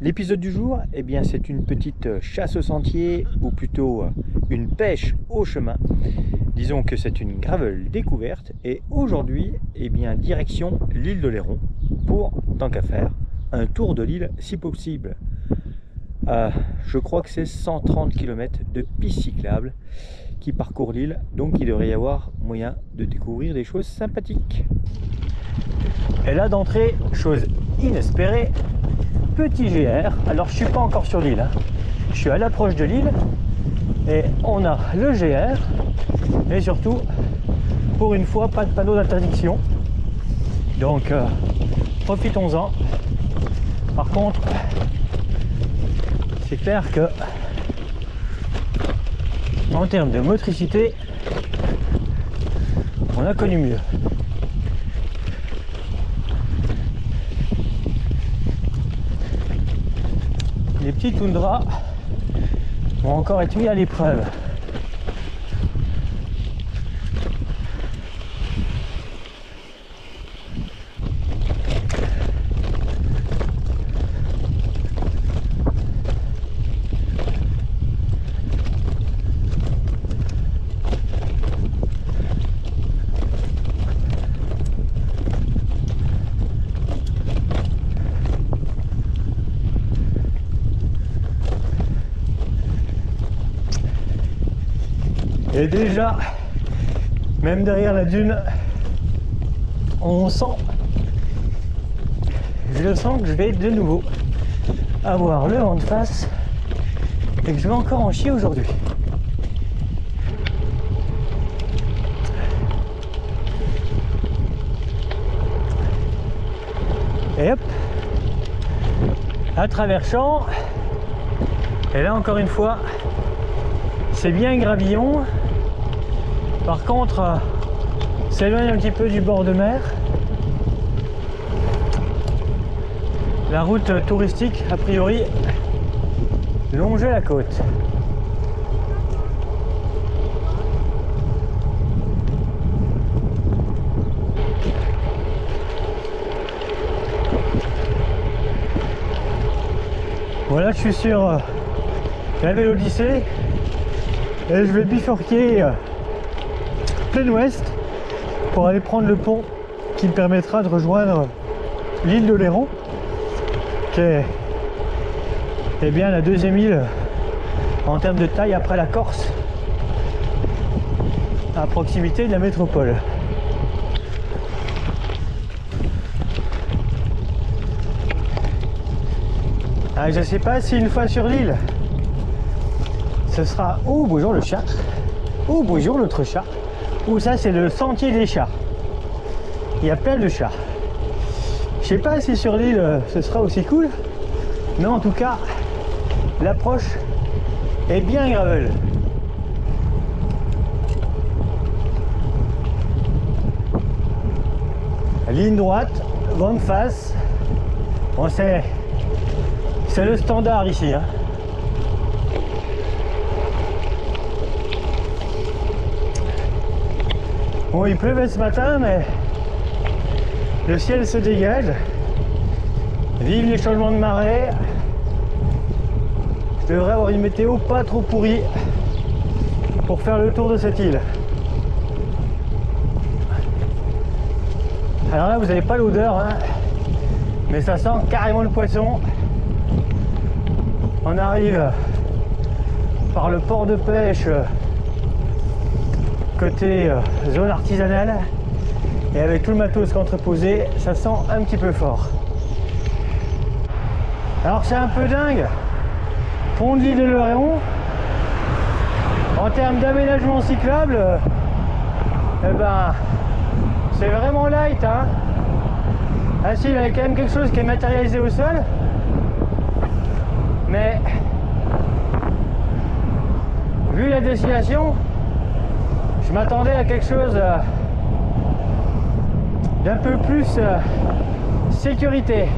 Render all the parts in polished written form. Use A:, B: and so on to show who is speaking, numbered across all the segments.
A: L'épisode du jour, eh bien, c'est une petite chasse au sentier, ou plutôt une pêche au chemin. Disons que c'est une gravel découverte, et aujourd'hui, eh bien, direction l'île d'Oléron, pour, tant qu'à faire, un tour de l'île si possible. Je crois que c'est 130 km de piste cyclable qui parcourt l'île, donc il devrait y avoir moyen de découvrir des choses sympathiques. Et là d'entrée, chose inespérée, petit GR. Alors je suis pas encore sur l'île, hein. Je suis à l'approche de l'île et on a le GR et surtout, pour une fois, pas de panneau d'interdiction. Donc profitons-en. Par contre, c'est clair que en termes de motricité, on a connu mieux. Les petits toundras vont encore être mis à l'épreuve. Et déjà, même derrière la dune, je sens que je vais de nouveau avoir le vent de face et que je vais encore en chier aujourd'hui. Et hop, à travers champ, et là encore une fois, c'est bien gravillon. Par contre, s'éloigne un petit peu du bord de mer. La route touristique, a priori, longeait la côte. Voilà, je suis sur la Vélodyssée et je vais bifurquer plein ouest pour aller prendre le pont qui me permettra de rejoindre l'île d'Oléron, qui est bien la deuxième île en termes de taille après la Corse, à proximité de la métropole. Je ne sais pas si une fois sur l'île ce sera oh bonjour le chat, oh bonjour l'autre chat, ou ça c'est le sentier des chats. Il y a plein de chats. Je sais pas si sur l'île ce sera aussi cool, mais en tout cas l'approche est bien gravel. Ligne droite, vent de face. Bon, c'est le standard ici, hein. Bon, il pleuvait ce matin, mais le ciel se dégage. Vive les changements de marée. Je devrais avoir une météo pas trop pourrie pour faire le tour de cette île. Alors là, vous n'avez pas l'odeur, hein, mais ça sent carrément le poisson. On arrive par le port de pêche côté zone artisanale, et avec tout le matos qu'entreposé, ça sent un petit peu fort. Alors c'est un peu dingue, pont de l'île d'Oléron, en termes d'aménagement cyclable, eh ben, c'est vraiment light, hein. Ah si, il y a quand même quelque chose qui est matérialisé au sol, mais vu la destination, je m'attendais à quelque chose d'un peu plus sécurité.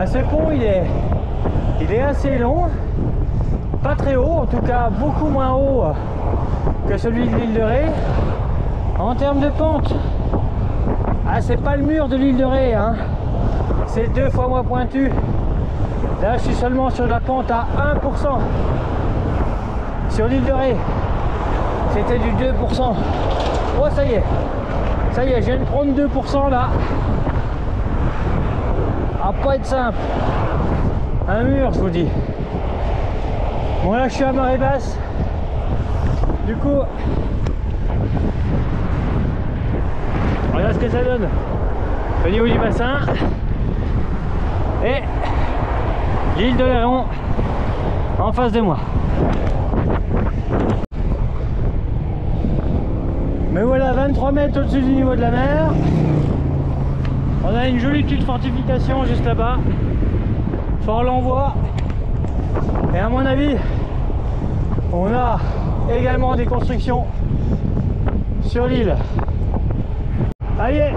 A: Ce pont il est assez long, pas très haut, en tout cas beaucoup moins haut que celui de l'île de Ré. En termes de pente, Ah, c'est pas le mur de l'île de Ré, hein. C'est 2 fois moins pointu. Là, je suis seulement sur la pente à 1%. Sur l'île de Ré, c'était du 2%. Oh, ça y est. Ça y est, je viens de prendre 2% là. Ah, pas être simple. Un mur, je vous dis. Bon, là, je suis à marée basse. Du coup, regarde ce que ça donne au niveau du bassin. Et l'île de Léron en face de moi. Mais voilà, 23 mètres au-dessus du niveau de la mer. On a une jolie petite fortification juste là-bas. Fort l'envoi. Et à mon avis, on a également des constructions sur l'île. Allez,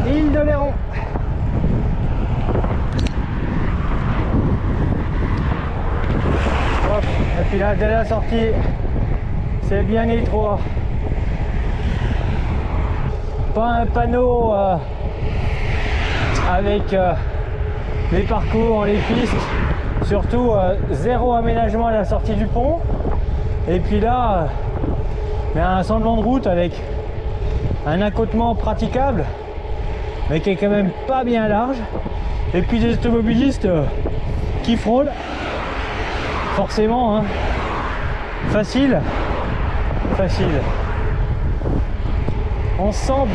A: île de Léron. Hop, et puis là, dès la sortie, c'est bien étroit. Pas un panneau avec les parcours, les pistes. Surtout zéro aménagement à la sortie du pont. Et puis là, un semblant de route avec un accotement praticable, mais qui est quand même pas bien large. Et puis des automobilistes qui frôlent. Forcément, hein. Facile. On se sent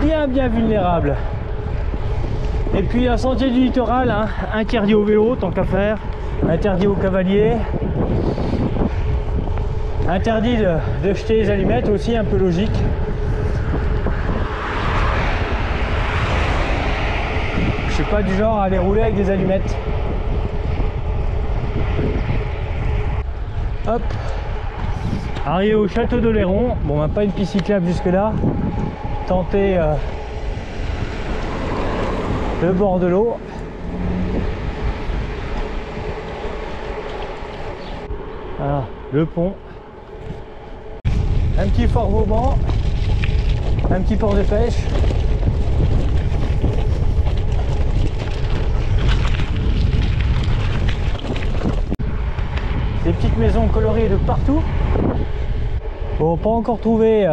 A: bien vulnérable. Et puis un sentier du littoral, hein, interdit au vélo tant qu'à faire, interdit aux cavaliers, interdit de jeter les allumettes aussi, un peu logique. Je suis pas du genre à aller rouler avec des allumettes. Hop, arrivé au château de Léron. Bon, on n'a pas une piste cyclable jusque là. Tenter le bord de l'eau. Voilà, le pont. Un petit fort Vauban. Un petit port de pêche. Des petites maisons colorées de partout. Bon, pas encore trouvé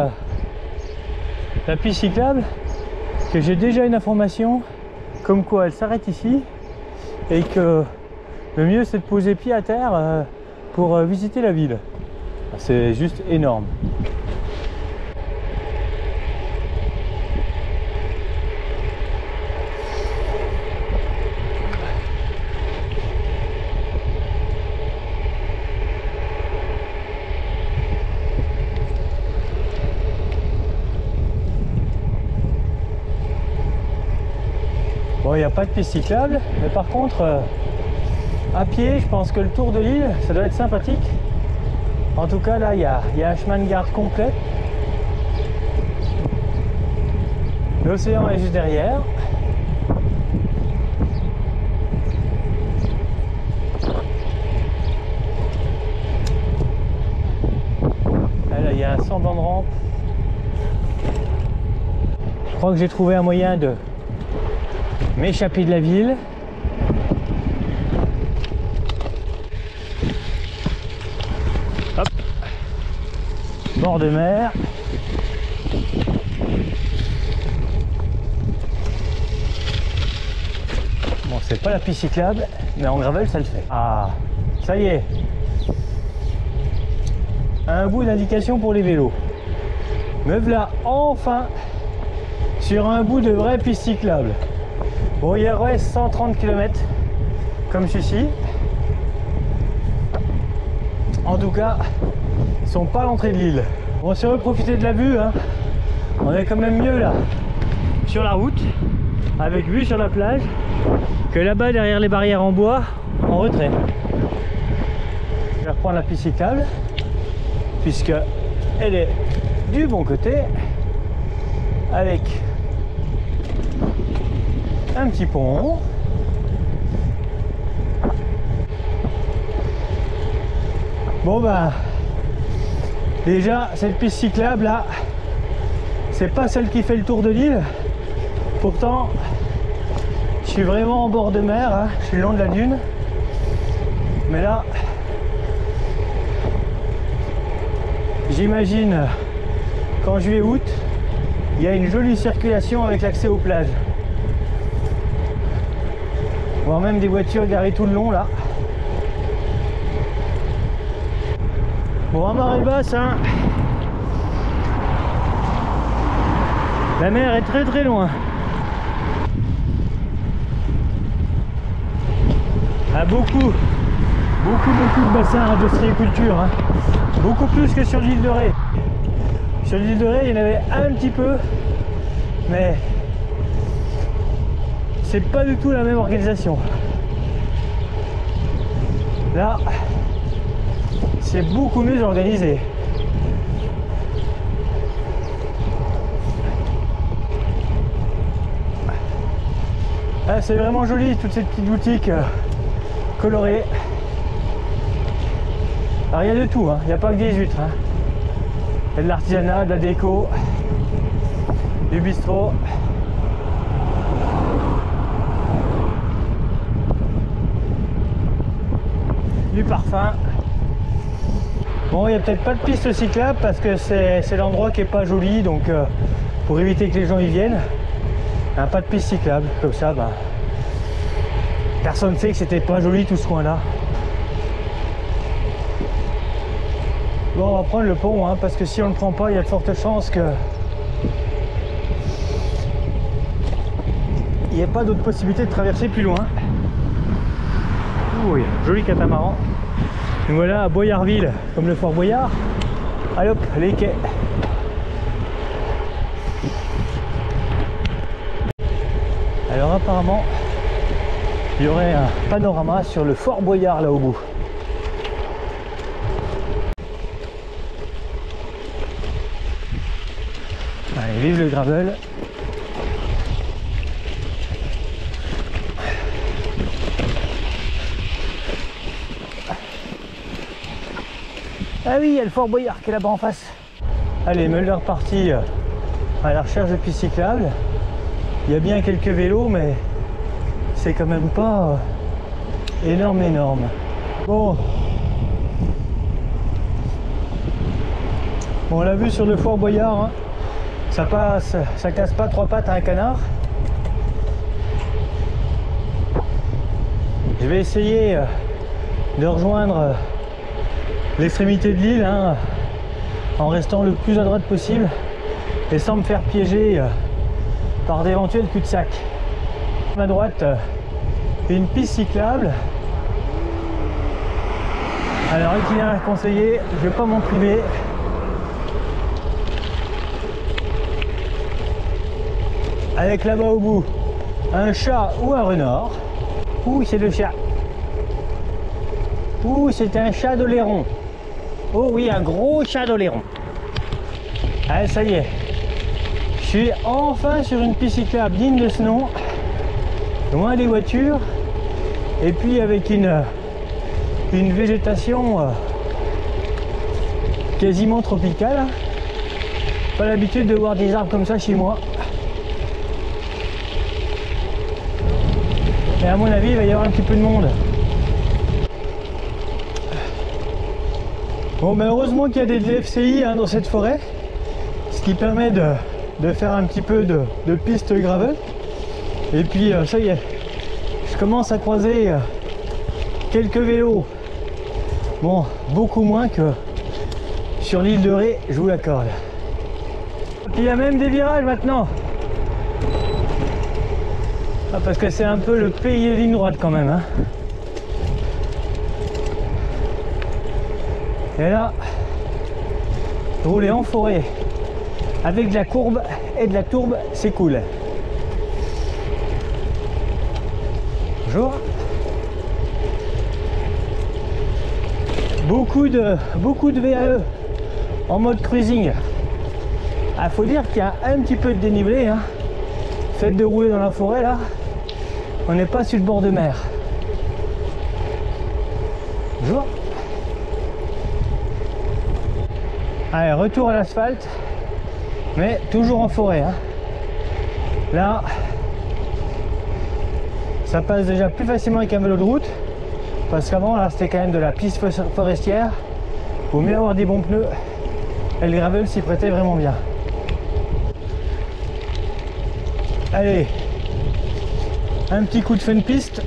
A: la piste cyclable, que j'ai déjà une information comme quoi elle s'arrête ici et que le mieux c'est de poser pied à terre pour visiter la ville. C'est juste énorme. Bon, il n'y a pas de piste cyclable, mais par contre, à pied, je pense que le tour de l'île, ça doit être sympathique. En tout cas, là, il y a un chemin de garde complet. L'océan est juste derrière. Là, il y a un semblant de rampe. Je crois que j'ai trouvé un moyen de m'échapper de la ville. Hop, bord de mer. Bon, c'est pas la piste cyclable, mais en gravel ça le fait. Ah, ça y est, un bout d'indication pour les vélos. Me voilà enfin sur un bout de vraie piste cyclable. Bon, il y aurait 130 km comme celui-ci. En tout cas, ils sont pas à l'entrée de l'île. Bon, si on veut profiter de la vue, hein, on est quand même mieux là, sur la route, avec vue sur la plage, que là-bas derrière les barrières en bois, en retrait. Je vais reprendre la piste cyclable, puisque elle est du bon côté, avec un petit pont. Bon ben, déjà cette piste cyclable là, c'est pas celle qui fait le tour de l'île, Pourtant, je suis vraiment en bord de mer, hein. Je suis le long de la dune. Mais là, j'imagine qu'en juillet-août, il y a une jolie circulation avec l'accès aux plages. Voire même des voitures garées tout le long là. Bon, à marée basse, hein. La mer est très très loin. Ah, beaucoup de bassins d'ostréiculture, hein. Beaucoup plus que sur l'île de Ré. Sur l'île de Ré, il y en avait un petit peu, mais c'est pas du tout la même organisation. Là, c'est beaucoup mieux organisé. Ah, c'est vraiment joli, toutes ces petites boutiques colorées. Alors il y a de tout, hein. Il n'y a pas que des huîtres, hein. Il y a de l'artisanat, de la déco, du bistrot. Du parfum. Bon, il n'y a peut-être pas de piste cyclable parce que c'est l'endroit qui est pas joli, donc pour éviter que les gens y viennent, pas de piste cyclable, comme ça, bah, personne ne sait que c'était pas joli tout ce coin-là. Bon, on va prendre le pont, hein, parce que si on ne le prend pas, il y a de fortes chances que il n'y ait pas d'autre possibilité de traverser plus loin. Oui, joli catamaran. Nous voilà à Boyardville, comme le Fort Boyard. Allez hop, les quais. Alors apparemment, il y aurait un panorama sur le Fort Boyard là au bout. Allez, vive le gravel. Ah oui, il y a le Fort Boyard qui est là-bas en face. Allez, Mulder parti à la recherche de pistes cyclables. Il y a bien quelques vélos, mais c'est quand même pas énorme. Bon, on l'a vu sur le Fort Boyard, hein. Ça passe, ça casse pas trois pattes à un canard. Je vais essayer de rejoindre l'extrémité de l'île, hein, en restant le plus à droite possible et sans me faire piéger par d'éventuels cul-de-sac. À droite, une piste cyclable. Alors, itinéraire conseillé, je vais pas m'en priver. Avec là-bas au bout un chat ou un renard. Ouh, c'est le chat. Ouh, c'est un chat d'Oléron. Oh oui, un gros chat d'Oléron. Allez, ça y est. Je suis enfin sur une piste cyclable digne de ce nom. Loin des voitures. Et puis avec une végétation quasiment tropicale. Pas l'habitude de voir des arbres comme ça chez moi. Et à mon avis, il va y avoir un petit peu de monde. Bon, ben heureusement qu'il y a des DFCI, hein, dans cette forêt, ce qui permet de faire un petit peu de piste gravel. Et puis ça y est, je commence à croiser quelques vélos. Bon, beaucoup moins que sur l'île de Ré, je vous l'accorde. Il y a même des virages maintenant. Ah, parce que c'est un peu le pays des lignes droites quand même, hein. Et là, rouler en forêt avec de la courbe et de la tourbe, c'est cool. Bonjour. Beaucoup de VAE en mode cruising. Ah, faut dire qu'il y a un petit peu de dénivelé, hein. Fait de rouler dans la forêt là, on n'est pas sur le bord de mer. Bonjour. Allez, retour à l'asphalte, mais toujours en forêt, hein. Là, Ça passe déjà plus facilement avec un vélo de route, parce qu'avant là c'était quand même de la piste forestière. Vaut mieux avoir des bons pneus, et le gravel s'y prêtait vraiment bien. Allez, un petit coup de fun piste.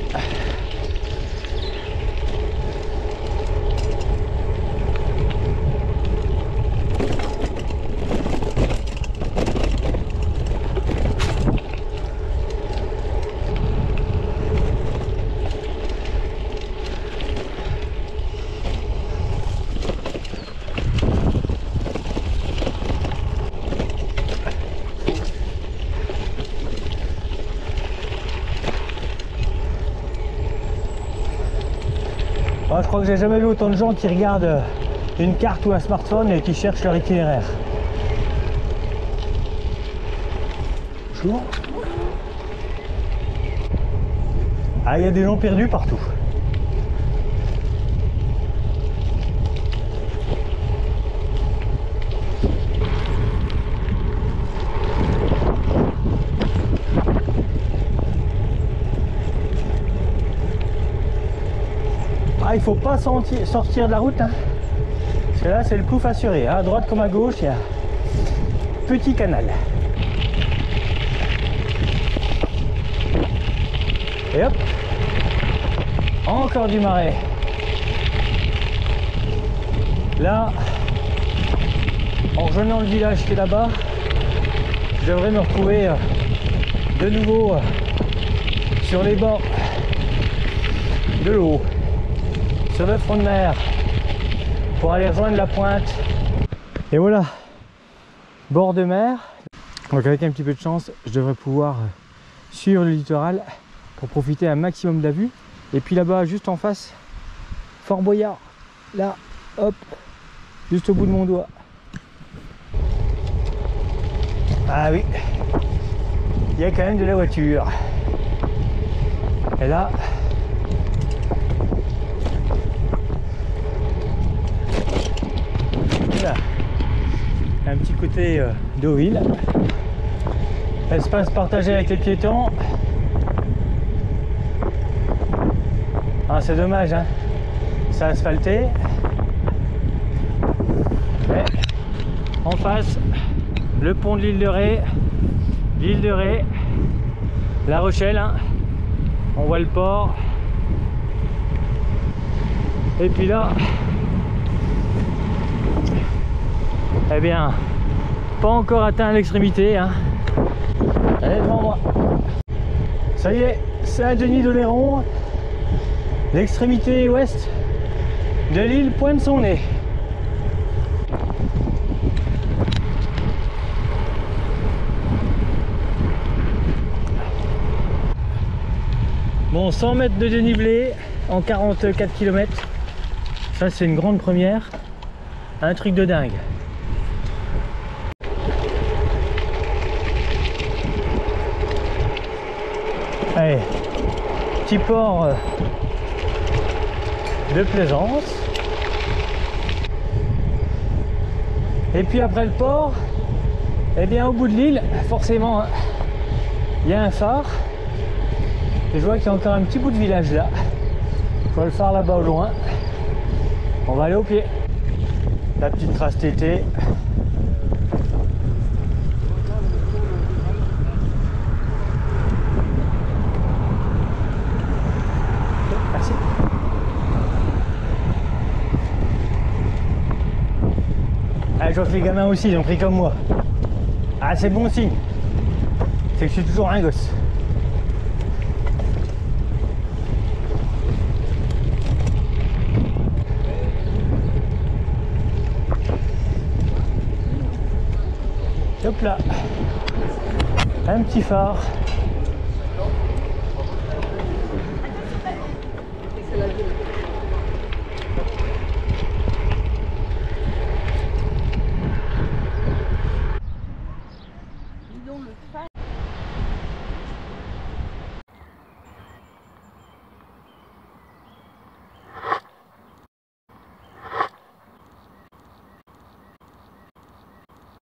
A: Oh, je crois que j'ai jamais vu autant de gens qui regardent une carte ou un smartphone et qui cherchent leur itinéraire. Bonjour. Ah, il y a des gens perdus partout. Ah, il faut pas sortir de la route, hein. Parce que là c'est le plouf assuré, hein. À droite comme à gauche il y a un petit canal. Et hop, encore du marais. Là, en rejoignant le village qui est là-bas, je devrais me retrouver de nouveau sur les bords de l'eau, sur le front de mer, pour aller rejoindre la pointe. Et voilà, bord de mer. Donc avec un petit peu de chance, je devrais pouvoir suivre le littoral pour profiter un maximum de la vue. Et puis là-bas, juste en face, Fort Boyard, là, hop, juste au bout de mon doigt. Ah oui, il y a quand même de la voiture. Et là, voilà, un petit côté Deauville. Espace partagé avec les piétons. Ah, c'est dommage, hein, c'est asphalté. Mais en face, le pont de l'île de Ré, La Rochelle, hein. On voit le port. Et puis là, eh bien, pas encore atteint l'extrémité, hein. Elle est devant moi. Ça y est, Saint-Denis-d'Oléron. L'extrémité ouest de l'île pointe son nez. Bon, 100 mètres de dénivelé en 44 km. Ça, c'est une grande première. Un truc de dingue. Allez, petit port de Plaisance. Et puis après le port, eh bien au bout de l'île, forcément, il y a un phare. Et je vois qu'il y a encore un petit bout de village là. Je vois le phare là-bas au loin. On va aller au pied. La petite trace TT. Merci. Ah, je vois que les gamins aussi, ils ont pris comme moi. Ah, c'est bon signe. C'est que je suis toujours un gosse. Hop là, un petit phare